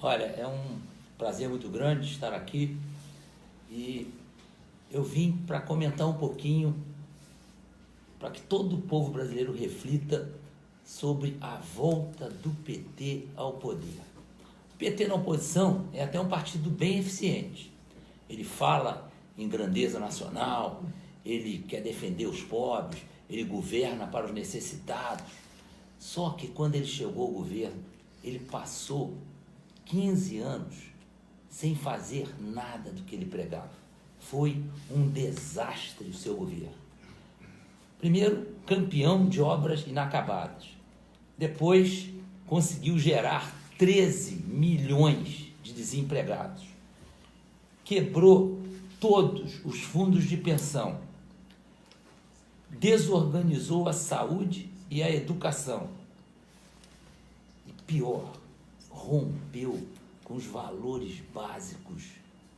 Olha, é um prazer muito grande estar aqui e eu vim para comentar um pouquinho, para que todo o povo brasileiro reflita sobre a volta do PT ao poder. O PT na oposição é até um partido bem eficiente. Ele fala em grandeza nacional, ele quer defender os pobres, ele governa para os necessitados. Só que quando ele chegou ao governo, ele passou 15 anos sem fazer nada do que ele pregava. Foi um desastre o seu governo. Primeiro, campeão de obras inacabadas. Depois, conseguiu gerar 13 milhões de desempregados. Quebrou todos os fundos de pensão. Desorganizou a saúde e a educação. E pior, rompeu com os valores básicos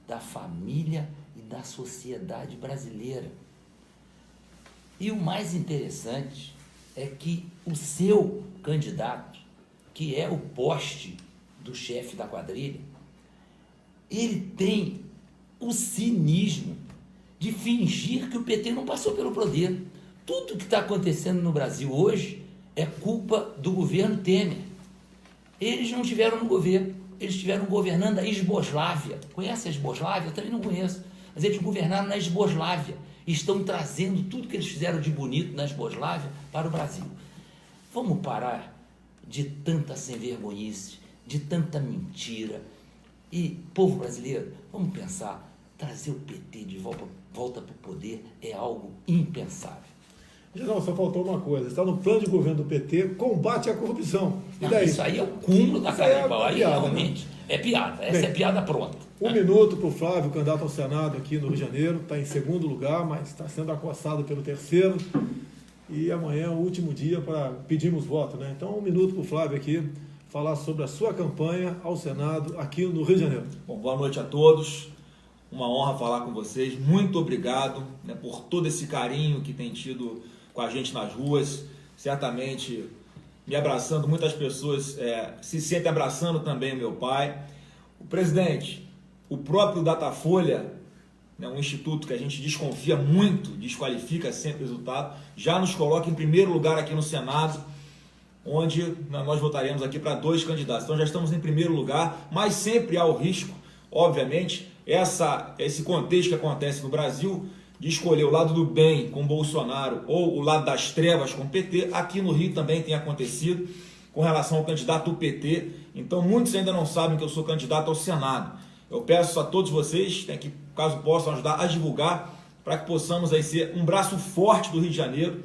da família e da sociedade brasileira. E o mais interessante é que o seu candidato, que é o poste do chefe da quadrilha, ele tem o cinismo de fingir que o PT não passou pelo poder. Tudo que está acontecendo no Brasil hoje é culpa do governo Temer. Eles não estiveram no governo, eles estiveram governando a Esboslávia. Conhece a Esboslávia? Eu também não conheço. Mas eles governaram na Esboslávia e estão trazendo tudo que eles fizeram de bonito na Esboslávia para o Brasil. Vamos parar de tanta sem-vergonhice, de tanta mentira. E, povo brasileiro, vamos pensar, trazer o PT de volta para o poder é algo impensável. General, só faltou uma coisa. Está no plano de governo do PT, combate à corrupção. E Não, daí? isso aí é o cúmulo da cara de pau. Aí piada, realmente é piada. Essa é piada pronta. Um minuto para o Flávio, candidato ao Senado aqui no Rio de Janeiro. Está em segundo lugar, mas está sendo acossado pelo terceiro. E amanhã é o último dia para pedirmos voto, né? Então, um minuto para o Flávio aqui falar sobre a sua campanha ao Senado aqui no Rio de Janeiro. Bom, boa noite a todos. Uma honra falar com vocês. Muito obrigado, né, por todo esse carinho que tem tido com a gente nas ruas. Certamente me abraçando, muitas pessoas se sentem abraçando também meu pai. O presidente, o próprio Datafolha, né, um instituto que a gente desconfia muito, desqualifica sempre o resultado, já nos coloca em primeiro lugar aqui no Senado, onde nós votaremos aqui para 2 candidatos. Então já estamos em primeiro lugar, mas sempre há o risco, obviamente, esse contexto que acontece no Brasil, de escolher o lado do bem com Bolsonaro ou o lado das trevas com o PT. Aqui no Rio também tem acontecido com relação ao candidato do PT. Então muitos ainda não sabem que eu sou candidato ao Senado. Eu peço a todos vocês, né, que caso possam ajudar a divulgar, para que possamos aí ser um braço forte do Rio de Janeiro,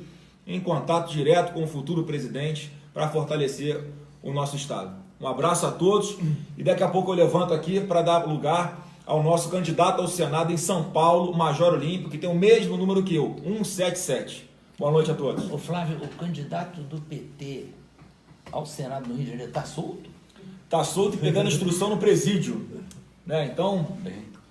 em contato direto com o futuro presidente, para fortalecer o nosso estado. Um abraço a todos e daqui a pouco eu levanto aqui para dar lugar ao nosso candidato ao Senado em São Paulo, Major Olímpio, que tem o mesmo número que eu, 177. Boa noite a todos. Ô Flávio, o candidato do PT ao Senado no Rio de Janeiro está solto? Está solto e pegando instrução no presídio, né? Então,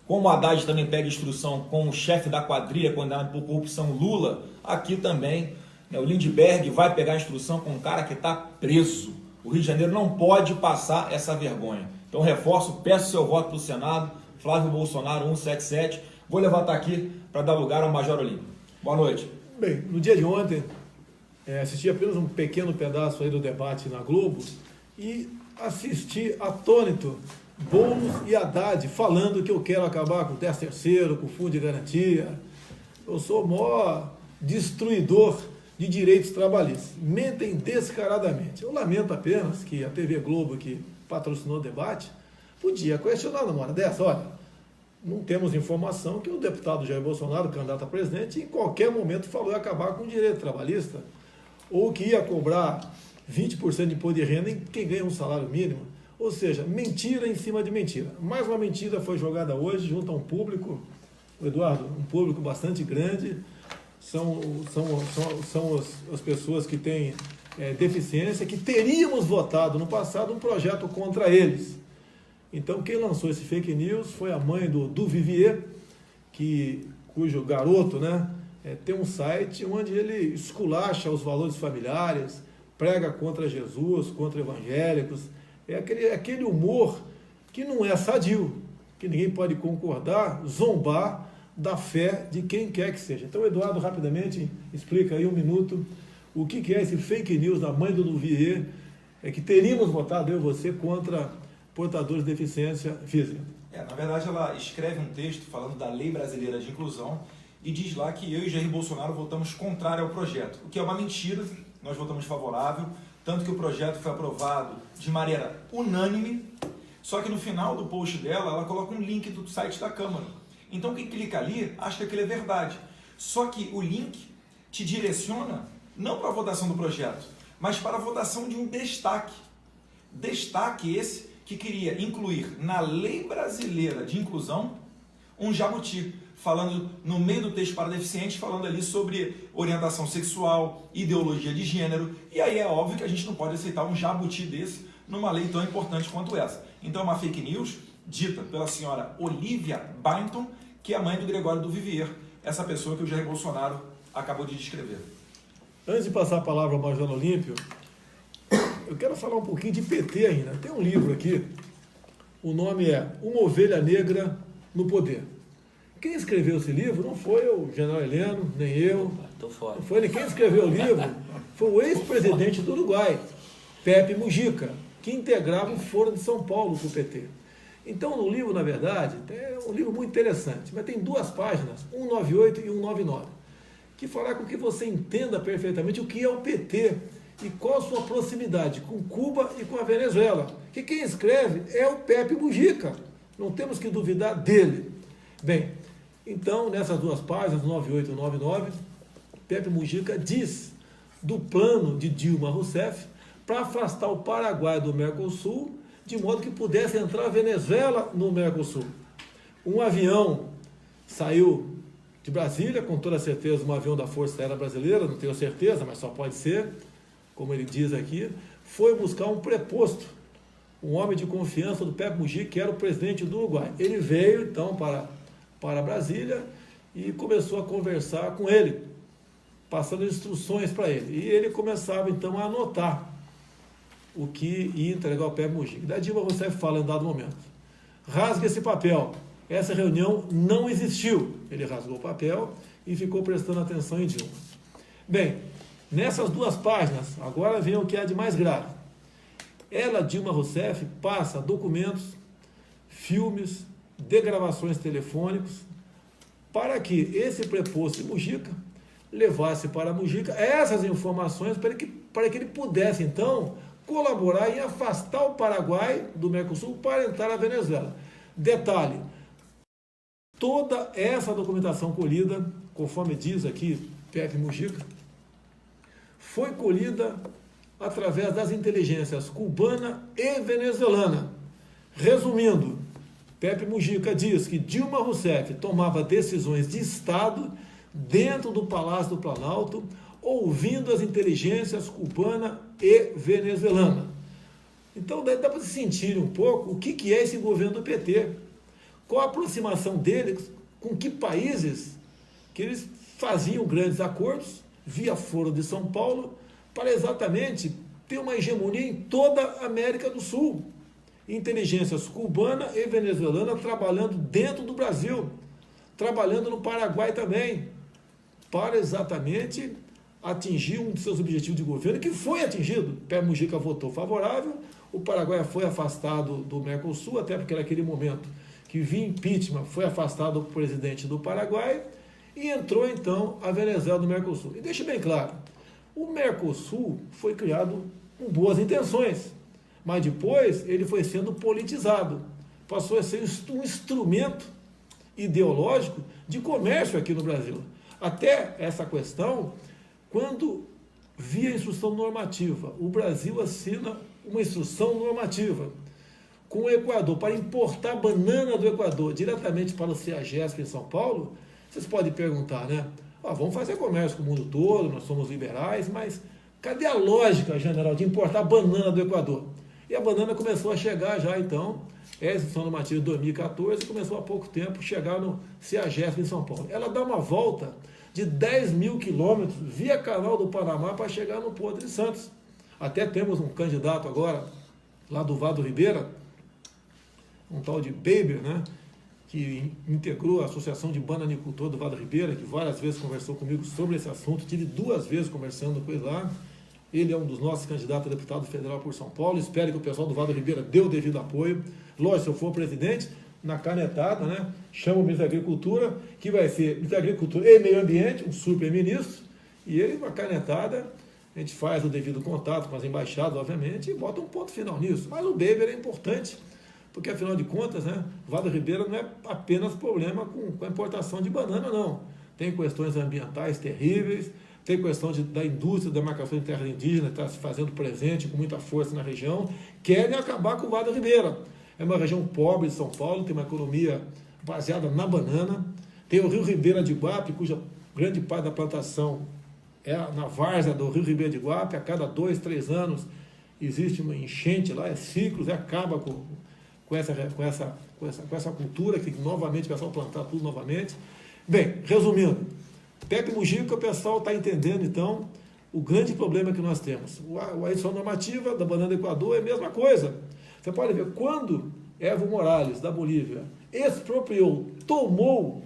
como o Haddad também pega instrução com o chefe da quadrilha condenado por corrupção Lula, aqui também, né, o Lindbergh vai pegar instrução com um cara que está preso. O Rio de Janeiro não pode passar essa vergonha. Então, reforço, peço seu voto para o Senado. Flávio Bolsonaro, 177. Vou levantar aqui para dar lugar ao Major Olímpio. Boa noite. Bem, no dia de ontem, assisti apenas um pequeno pedaço aí do debate na Globo e assisti atônito Boulos e Haddad falando que eu quero acabar com o 13º, com o fundo de garantia. Eu sou o maior destruidor de direitos trabalhistas. Mentem descaradamente. Eu lamento apenas que a TV Globo, que patrocinou o debate, podia questionar numa hora dessa. Olha, não temos informação que o deputado Jair Bolsonaro, candidato a presidente, em qualquer momento falou em acabar com o direito trabalhista, ou que ia cobrar 20% de imposto de renda em quem ganha um salário mínimo. Ou seja, mentira em cima de mentira. Mais uma mentira foi jogada hoje junto a um público, Eduardo, um público bastante grande. São as pessoas que têm deficiência, que teríamos votado no passado um projeto contra eles. Então, quem lançou esse fake news foi a mãe do Vivier, cujo garoto, né, tem um site onde ele esculacha os valores familiares, prega contra Jesus, contra evangélicos. É aquele humor que não é sadio, que ninguém pode concordar, zombar da fé de quem quer que seja. Então, Eduardo, rapidamente, explica aí 1 minuto o que é esse fake news da mãe do Duvier, que teríamos votado, eu e você, contra portadores de deficiência física. Na verdade, ela escreve um texto falando da Lei Brasileira de Inclusão e diz lá que eu e Jair Bolsonaro votamos contrário ao projeto, o que é uma mentira. Nós votamos favorável, tanto que o projeto foi aprovado de maneira unânime, só que no final do post dela, ela coloca um link do site da Câmara. Então, quem clica ali, acha que aquilo é verdade. Só que o link te direciona não para a votação do projeto, mas para a votação de um destaque. Destaque esse que queria incluir na Lei Brasileira de Inclusão um jabuti, falando no meio do texto para deficientes, falando ali sobre orientação sexual, ideologia de gênero, e aí é óbvio que a gente não pode aceitar um jabuti desse numa lei tão importante quanto essa. Então é uma fake news dita pela senhora Olivia Byington, que é a mãe do Gregório Duvivier, essa pessoa que o Jair Bolsonaro acabou de descrever. Antes de passar a palavra ao Major Olímpio, eu quero falar um pouquinho de PT ainda. Tem um livro aqui, o nome é Uma Ovelha Negra no Poder. Quem escreveu esse livro não foi o general Heleno, nem eu. Tô fora. Não foi ele. Quem escreveu o livro foi o ex-presidente do Uruguai, Pepe Mujica, que integrava o Foro de São Paulo com o PT. Então, no livro, na verdade, é um livro muito interessante, mas tem 2 páginas, 198 e 199, que fará com que você entenda perfeitamente o que é o PT e qual a sua proximidade com Cuba e com a Venezuela. Que quem escreve é o Pepe Mujica, não temos que duvidar dele. Bem, então, nessas 2 páginas, 98 e 99, Pepe Mujica diz do plano de Dilma Rousseff para afastar o Paraguai do Mercosul, de modo que pudesse entrar a Venezuela no Mercosul. Um avião saiu de Brasília, com toda certeza um avião da Força Aérea Brasileira, não tenho certeza, mas só pode ser, como ele diz aqui, foi buscar um preposto, um homem de confiança do Pepe Mujica, que era o presidente do Uruguai. Ele veio, então, para Brasília e começou a conversar com ele, passando instruções para ele. E ele começava, então, a anotar o que ia entregar ao Pepe Mujica. Da Dilma Rousseff fala em dado momento: rasgue esse papel, essa reunião não existiu. Ele rasgou o papel e ficou prestando atenção em Dilma. Bem, nessas 2 páginas, agora vem o que há de mais grave. Ela, Dilma Rousseff, passa documentos, filmes, degravações telefônicos, para que esse preposto de Mujica levasse para Mujica essas informações para que ele pudesse, então, colaborar em afastar o Paraguai do Mercosul para entrar na Venezuela. Detalhe, toda essa documentação colhida, conforme diz aqui Pepe Mujica, foi colhida através das inteligências cubana e venezuelana. Resumindo, Pepe Mujica diz que Dilma Rousseff tomava decisões de Estado dentro do Palácio do Planalto, ouvindo as inteligências cubana e venezuelana. Então dá para se sentir um pouco o que é esse governo do PT, qual a aproximação deles, com que países que eles faziam grandes acordos, via Foro de São Paulo, para exatamente ter uma hegemonia em toda a América do Sul. Inteligências cubana e venezuelana trabalhando dentro do Brasil, trabalhando no Paraguai também, para exatamente atingir um de seus objetivos de governo, que foi atingido. Pepe Mujica votou favorável, o Paraguai foi afastado do Mercosul, até porque naquele momento que vinha impeachment, foi afastado o presidente do Paraguai, e entrou então a Venezuela do Mercosul. E deixe bem claro, o Mercosul foi criado com boas intenções, mas depois ele foi sendo politizado, passou a ser um instrumento ideológico de comércio aqui no Brasil. Até essa questão, quando via instrução normativa, o Brasil assina uma instrução normativa com o Equador para importar banana do Equador diretamente para o CEAGESP em São Paulo. Vocês podem perguntar, né? Vamos fazer comércio com o mundo todo, nós somos liberais, mas cadê a lógica, general, de importar banana do Equador? E a banana começou a chegar já, então, essa instrução normativa de 2014, começou há pouco tempo chegar no CEAGESP em São Paulo. Ela dá uma volta de 10 mil quilômetros via Canal do Panamá para chegar no Porto de Santos. Até temos um candidato agora, lá do Vado Ribeira, um tal de Baber, né, que integrou a Associação de Bananicultor do Vado Ribeira, que várias vezes conversou comigo sobre esse assunto, tive 2 vezes conversando com ele lá. Ele é um dos nossos candidatos a deputado federal por São Paulo. Espero que o pessoal do Vado Ribeira dê o devido apoio. Lógico, se eu for presidente, na canetada, né, chama o ministro da Agricultura, que vai ser ministro da Agricultura e Meio Ambiente, um super-ministro, e ele, com a canetada, a gente faz o devido contato com as embaixadas, obviamente, e bota um ponto final nisso. Mas o Baber é importante, porque, afinal de contas, né, o Vado Ribeira não é apenas problema com a importação de banana, não. Tem questões ambientais terríveis, tem questão da indústria da demarcação de terras indígenas, que está se fazendo presente com muita força na região, querem acabar com o Vado Ribeira. É uma região pobre de São Paulo, tem uma economia baseada na banana, tem o Rio Ribeira de Iguape, cuja grande parte da plantação é na várzea do Rio Ribeira de Iguape. A cada 2, 3 anos existe uma enchente lá, é ciclos, acaba com essa cultura, que novamente o pessoal plantar tudo novamente. Bem, resumindo, Pepe Mujica, o pessoal está entendendo, então, o grande problema que nós temos. A edição normativa da banana do Equador é a mesma coisa. Você pode ver, quando Evo Morales, da Bolívia, expropriou, tomou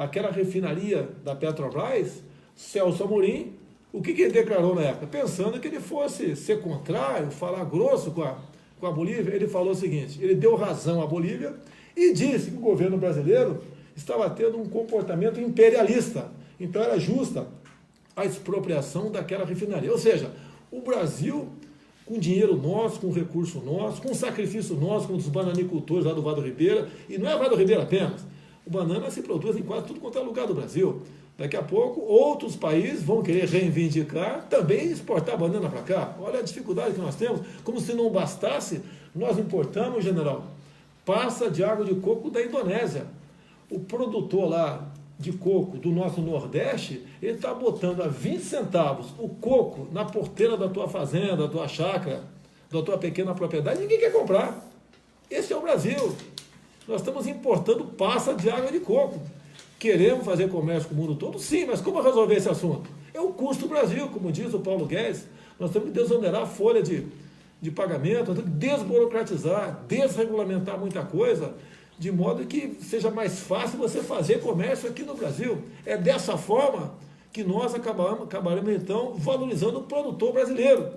aquela refinaria da Petrobras, Celso Amorim, o que ele declarou na época? Pensando que ele fosse ser contrário, falar grosso com a Bolívia, ele falou o seguinte: ele deu razão à Bolívia e disse que o governo brasileiro estava tendo um comportamento imperialista. Então era justa a expropriação daquela refinaria. Ou seja, o Brasil, com dinheiro nosso, com recurso nosso, com sacrifício nosso, com os bananicultores lá do Vado Ribeira, e não é Vado Ribeira apenas, o banana se produz em quase tudo quanto é lugar do Brasil. Daqui a pouco, outros países vão querer reivindicar, também exportar banana para cá. Olha a dificuldade que nós temos. Como se não bastasse, nós importamos, general, passa de água de coco da Indonésia. O produtor lá de coco do nosso Nordeste, ele está botando a 20 centavos o coco na porteira da tua fazenda, da tua chácara, da tua pequena propriedade, ninguém quer comprar. Esse é o Brasil. Nós estamos importando passa de água de coco. Queremos fazer comércio com o mundo todo? Sim, mas como resolver esse assunto? É o custo do Brasil, como diz o Paulo Guedes. Nós temos que desonerar a folha de pagamento, nós temos que desburocratizar, desregulamentar muita coisa, de modo que seja mais fácil você fazer comércio aqui no Brasil. É dessa forma que nós acabaremos então, valorizando o produtor brasileiro.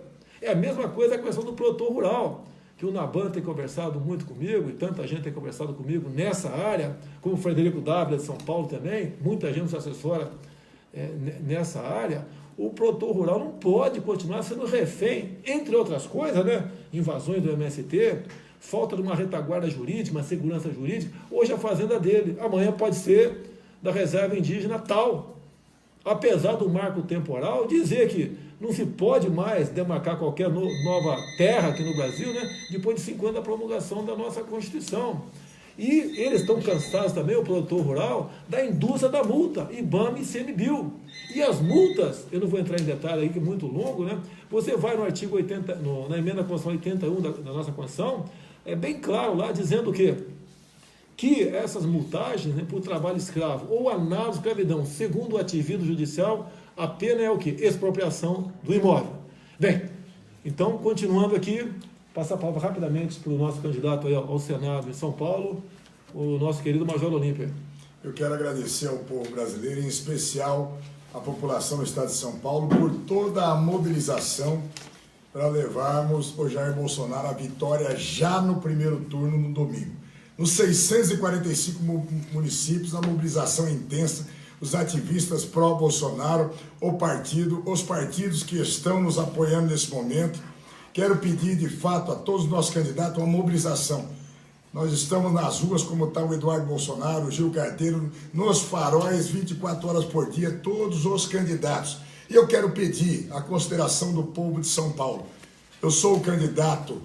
É a mesma coisa a questão do produtor rural, que o Naban tem conversado muito comigo, e tanta gente tem conversado comigo nessa área, como o Frederico Dávila de São Paulo também, muita gente nos assessora nessa área. O produtor rural não pode continuar sendo refém, entre outras coisas, né? Invasões do MST, falta de uma retaguarda jurídica, uma segurança jurídica. Hoje a fazenda dele, amanhã pode ser da reserva indígena tal. Apesar do marco temporal dizer que não se pode mais demarcar qualquer nova terra aqui no Brasil, né, depois de 50 anos da promulgação da nossa Constituição. E eles estão cansados também, o produtor rural, da indústria da multa, IBAMA e ICMBio. E as multas, eu não vou entrar em detalhe aí, que é muito longo, né? Você vai no artigo 80, na emenda constitucional 81 da nossa Constituição, é bem claro lá, dizendo o quê? Que essas multagens, né, por trabalho escravo ou análogo à escravidão, segundo o ativismo judicial, a pena é o quê? Expropriação do imóvel. Bem, então, continuando aqui, passar a palavra rapidamente para o nosso candidato aí ao Senado em São Paulo, o nosso querido Major Olímpia. Eu quero agradecer ao povo brasileiro, em especial à população do estado de São Paulo, por toda a mobilização para levarmos o Jair Bolsonaro à vitória já no primeiro turno, no domingo. Nos 645 municípios, a mobilização é intensa, os ativistas pró-Bolsonaro, os partidos que estão nos apoiando nesse momento. Quero pedir, de fato, a todos os nossos candidatos uma mobilização. Nós estamos nas ruas, como está o Eduardo Bolsonaro, o Gil Carteiro, nos faróis, 24 horas por dia, todos os candidatos. E eu quero pedir a consideração do povo de São Paulo. Eu sou o candidato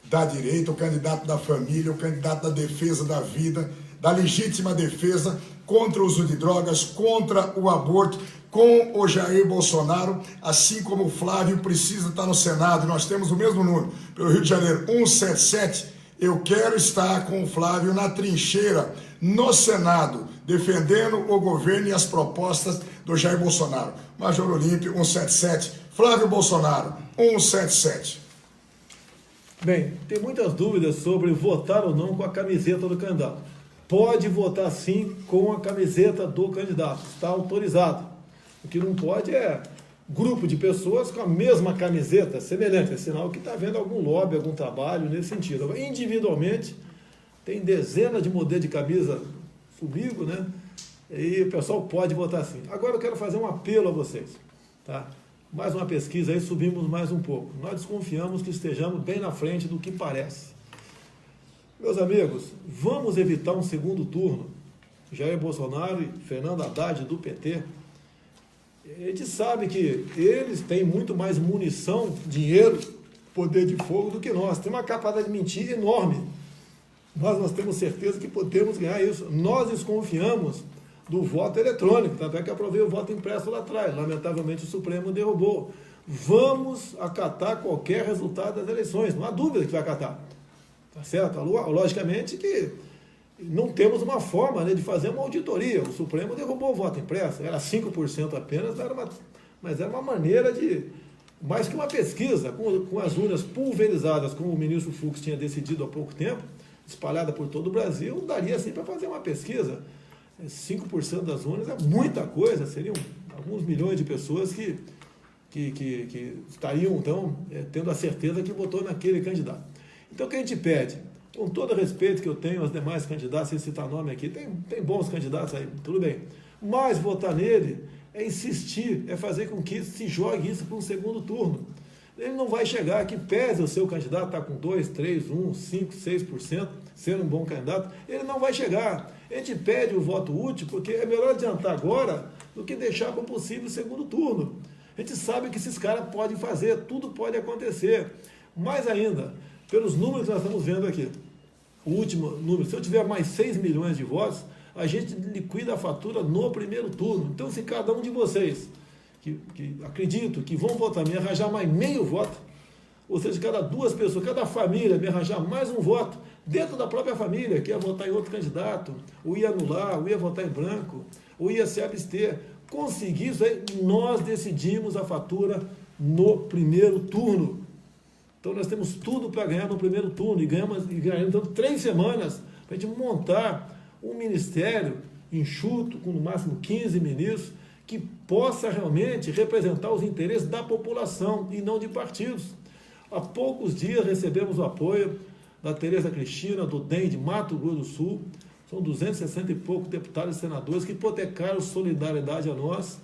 da direita, o candidato da família, o candidato da defesa da vida, da legítima defesa contra o uso de drogas, contra o aborto, com o Jair Bolsonaro, assim como o Flávio precisa estar no Senado. Nós temos o mesmo número, pelo Rio de Janeiro, 177. Eu quero estar com o Flávio na trincheira, no Senado, defendendo o governo e as propostas do Jair Bolsonaro. Major Olímpio, 177. Flávio Bolsonaro, 177. Bem, tem muitas dúvidas sobre votar ou não com a camiseta do candidato. Pode votar sim com a camiseta do candidato, está autorizado. O que não pode é grupo de pessoas com a mesma camiseta, semelhante, é sinal que está havendo algum lobby, algum trabalho nesse sentido. Agora, individualmente, tem dezenas de modelos de camisa comigo, né? E o pessoal pode votar sim. Agora eu quero fazer um apelo a vocês, tá? Mais uma pesquisa aí, subimos mais um pouco. Nós desconfiamos que estejamos bem na frente do que parece. Meus amigos, vamos evitar um segundo turno. Jair Bolsonaro e Fernando Haddad do PT. A gente sabe que eles têm muito mais munição, dinheiro, poder de fogo do que nós. Tem uma capacidade de mentir enorme. Nós temos certeza que podemos ganhar isso. Nós desconfiamos do voto eletrônico, tanto é que aprovei o voto impresso lá atrás. Lamentavelmente o Supremo derrubou. Vamos acatar qualquer resultado das eleições, não há dúvida que vai acatar. Tá certo? Logicamente que não temos uma forma, né, de fazer uma auditoria. O Supremo derrubou o voto impresso, era 5% apenas, mas era uma maneira de, mais que uma pesquisa, com as urnas pulverizadas, como o ministro Fux tinha decidido há pouco tempo, espalhada por todo o Brasil, daria assim para fazer uma pesquisa. 5% das urnas é muita coisa, seriam alguns milhões de pessoas que estariam, então, tendo a certeza que votou naquele candidato. Então, o que a gente pede, com todo o respeito que eu tenho aos demais candidatos, sem citar nome aqui, tem bons candidatos aí, tudo bem, mas votar nele é insistir, é fazer com que se jogue isso para um segundo turno. Ele não vai chegar, que pese o seu candidato estar com 2, 3, 1, 5, 6%, sendo um bom candidato, ele não vai chegar. A gente pede o voto útil, porque é melhor adiantar agora do que deixar para um possível segundo turno. A gente sabe que esses caras podem fazer, tudo pode acontecer. Mais ainda, pelos números que nós estamos vendo aqui, o último número, se eu tiver mais 6 milhões de votos, a gente liquida a fatura no primeiro turno. Então, se cada um de vocês, que acredito que vão votar, me arranjar mais meio voto, ou seja, cada 2 pessoas, cada família me arranjar mais um voto, dentro da própria família, que ia votar em outro candidato, ou ia anular, ou ia votar em branco, ou ia se abster, conseguir isso aí, nós decidimos a fatura no primeiro turno. Então nós temos tudo para ganhar no primeiro turno, e ganhamos então 3 semanas para a gente montar um ministério enxuto, com no máximo 15 ministros, que possa realmente representar os interesses da população e não de partidos. Há poucos dias recebemos o apoio da Tereza Cristina, do DEM de Mato Grosso do Sul, são 260 e poucos deputados e senadores que hipotecaram solidariedade a nós,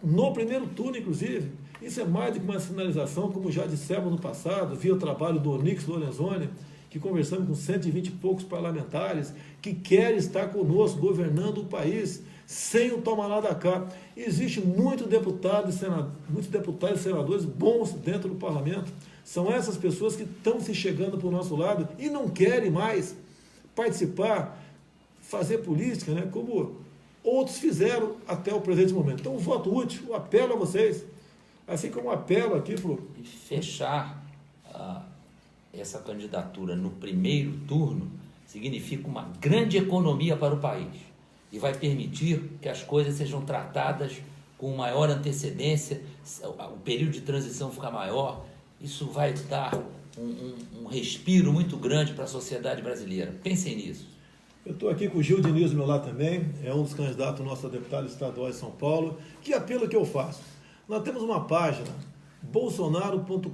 no primeiro turno, inclusive. Isso é mais do que uma sinalização, como já dissemos no passado, via o trabalho do Onyx Lorenzoni, que conversamos com 120 e poucos parlamentares, que querem estar conosco, governando o país, sem o toma lá da cá. Existe muitos deputados e senadores bons dentro do parlamento. São essas pessoas que estão se chegando para o nosso lado e não querem mais participar, fazer política, né, como outros fizeram até o presente momento. Então, o voto útil, eu apelo a vocês, assim como apelo aqui para E fechar essa candidatura no primeiro turno significa uma grande economia para o país e vai permitir que as coisas sejam tratadas com maior antecedência, o período de transição fica maior. Isso vai dar um respiro muito grande para a sociedade brasileira. Pensem nisso. Eu estou aqui com o Gil Diniz do meu lado também, é um dos candidatos nosso a deputado estadual de São Paulo. Que apelo que eu faço? Nós temos uma página, bolsonaro.com.br.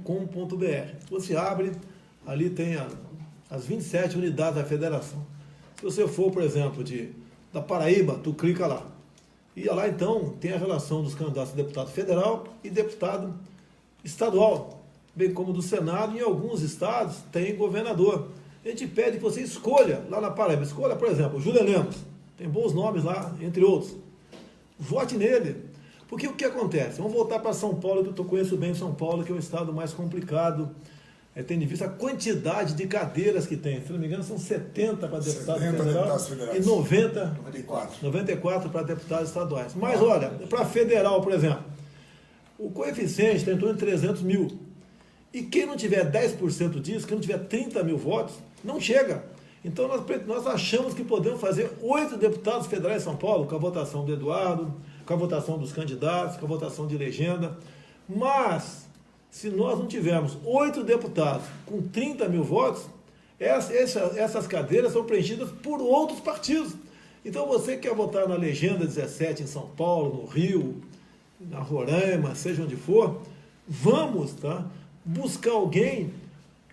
Você abre, ali tem as 27 unidades da federação. Se você for, por exemplo, da Paraíba, tu clica lá. E lá, então, tem a relação dos candidatos a deputado federal e deputado estadual, bem como do Senado, e em alguns estados tem governador. A gente pede que você escolha, lá na Paraíba, escolha, por exemplo, Júlia Lemos, tem bons nomes lá, entre outros. Vote nele. Porque o que acontece? Vamos voltar para São Paulo, que eu conheço bem São Paulo, que é o estado mais complicado, tendo em vista a quantidade de cadeiras que tem. Se não me engano, são 70 para deputado federal e 94 para deputados estaduais. Mas olha, para federal, por exemplo, o coeficiente está em torno de 300 mil. E quem não tiver 10% disso, quem não tiver 30 mil votos, não chega. Então nós achamos que podemos fazer 8 deputados federais em São Paulo, com a votação do Eduardo, com a votação dos candidatos, com a votação de legenda. Mas se nós não tivermos 8 deputados com 30 mil votos, essas cadeiras são preenchidas por outros partidos. Então você quer votar na legenda 17 em São Paulo, no Rio, na Roraima, seja onde for, vamos, tá, buscar alguém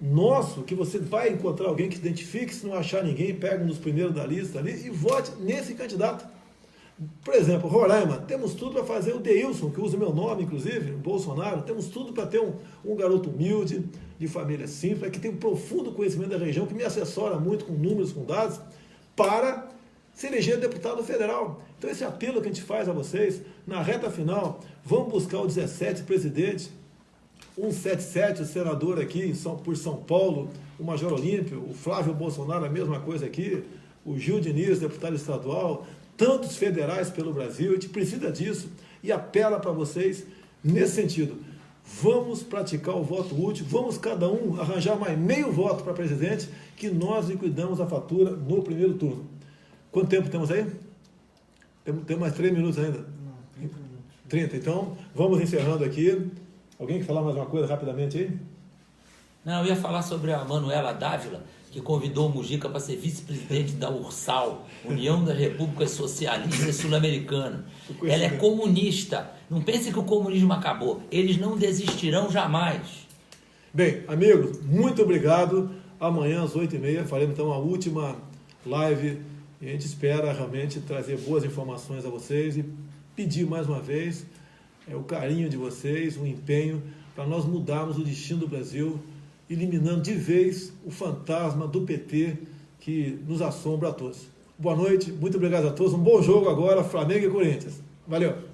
nosso, que você vai encontrar alguém que se identifique, se não achar ninguém, pega um dos primeiros da lista ali e vote nesse candidato. Por exemplo, Roraima, temos tudo para fazer o Deilson, que usa o meu nome, inclusive, Bolsonaro, temos tudo para ter um garoto humilde, de família simples, que tem um profundo conhecimento da região, que me assessora muito com números, com dados, para se eleger deputado federal. Então esse apelo que a gente faz a vocês, na reta final, vamos buscar o 17 presidente, 177, o senador aqui por São Paulo, o Major Olímpio, o Flávio Bolsonaro, a mesma coisa aqui, o Gil Diniz, deputado estadual, tantos federais pelo Brasil, a gente precisa disso e apela para vocês nesse sentido. Vamos praticar o voto útil, vamos cada um arranjar mais meio voto para presidente, que nós liquidamos a fatura no primeiro turno. Quanto tempo temos aí? Temos mais 3 minutos ainda? Não, 30 minutos. 30, então vamos encerrando aqui. Alguém quer falar mais uma coisa rapidamente aí? Não, eu ia falar sobre a Manuela Dávila, que convidou o Mujica para ser vice-presidente da URSAL, União das Repúblicas Socialistas Sul-Americanas. Ela é comunista. Não pense que o comunismo acabou. Eles não desistirão jamais. Bem, amigos, muito obrigado. Amanhã às 8h30 faremos então a última live e a gente espera realmente trazer boas informações a vocês e pedir mais uma vez o carinho de vocês, o empenho para nós mudarmos o destino do Brasil, eliminando de vez o fantasma do PT que nos assombra a todos. Boa noite, muito obrigado a todos, um bom jogo agora, Flamengo e Corinthians. Valeu!